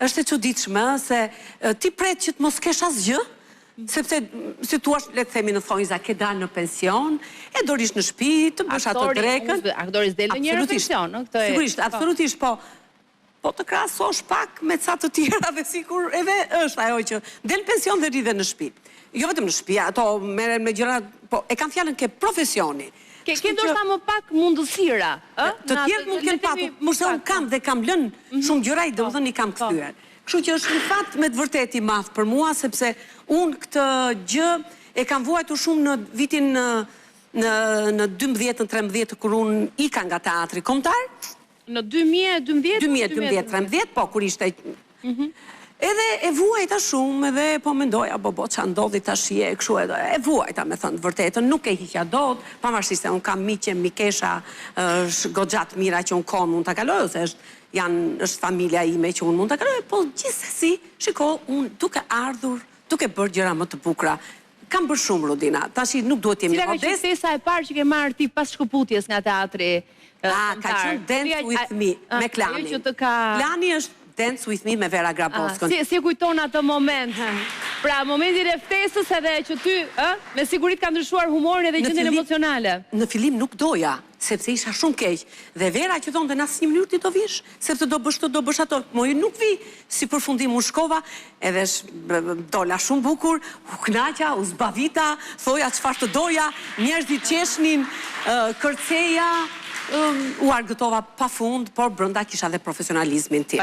është e çuditshme se ti pret që të mos kesh asgjë, sepse si thua, le të themi në thonjza, ke dalë në pension, e dorish në shtëpi, të bësh atë drekën. Aktori s'del në njëherë në pension, ëh, këtë. Sigurisht, absolutisht, po të krahasosh pak me ca të tjera dhe sikur edhe është ajo që del pension dhe rri dhe në shtëpi. Jo vetëm në shtëpi, ato merren me gjëra, po e kanë fjalën ke profesioni. Ke ndoshta më pak mundësira, ëh? Të tjerë mund të kenë patur, kurse unë kam dhe kam lënë shumë gjëra, domethënë i kam kthyer. Kështu që është një fat me të vërtetë i madh për mua, sepse unë këtë gjë e kam vuajtur shumë në vitin në 12-13 kur unë ika nga teatri kombëtar. Në 2012? 2012-13, po kur ishte. Edhe e vuajta shumë, edhe po mendoja, bo, që ndodhi tash je, kështu e vuajta me thënë vërtetën, nuk e hiqja dot, pavarësisht se unë kam miqe, mikesha, goxhat mira që unë kohën mund të kaloj, ose është familja ime që unë mund të kaloj, po gjithsesi, shiko, unë duke ardhur, duke bërë gjëra më të bukura, kam bërë shumë, Rudina, tash nuk duhet jemi modest. Cila ka qenë e parë që ke marrë ti pas shkëputjes nga teatri? Ka qenë Dance with Me, me Klani. Klani është Dance with Me me Vera Graboskën. Si kujton atë moment? Pra, momentin e ftesës edhe që ty, me sigurit ka ndryshuar humorin edhe gjendjen emocionale. Në fillim nuk doja, sepse isha shumë keq. Dhe Vera që thonë dhe në asnjë mënyrë ti do vish, sepse do bësh të do bësh ato. Mo ju nuk vi, si përfundim u shkova, edhe dola shumë bukur, u knaqa, u zbavita, thoja çfarë të doja, njerëzit qeshnin, kërceja, u argëtova pa fund, por brenda kisha dhe profesionalizmin tim.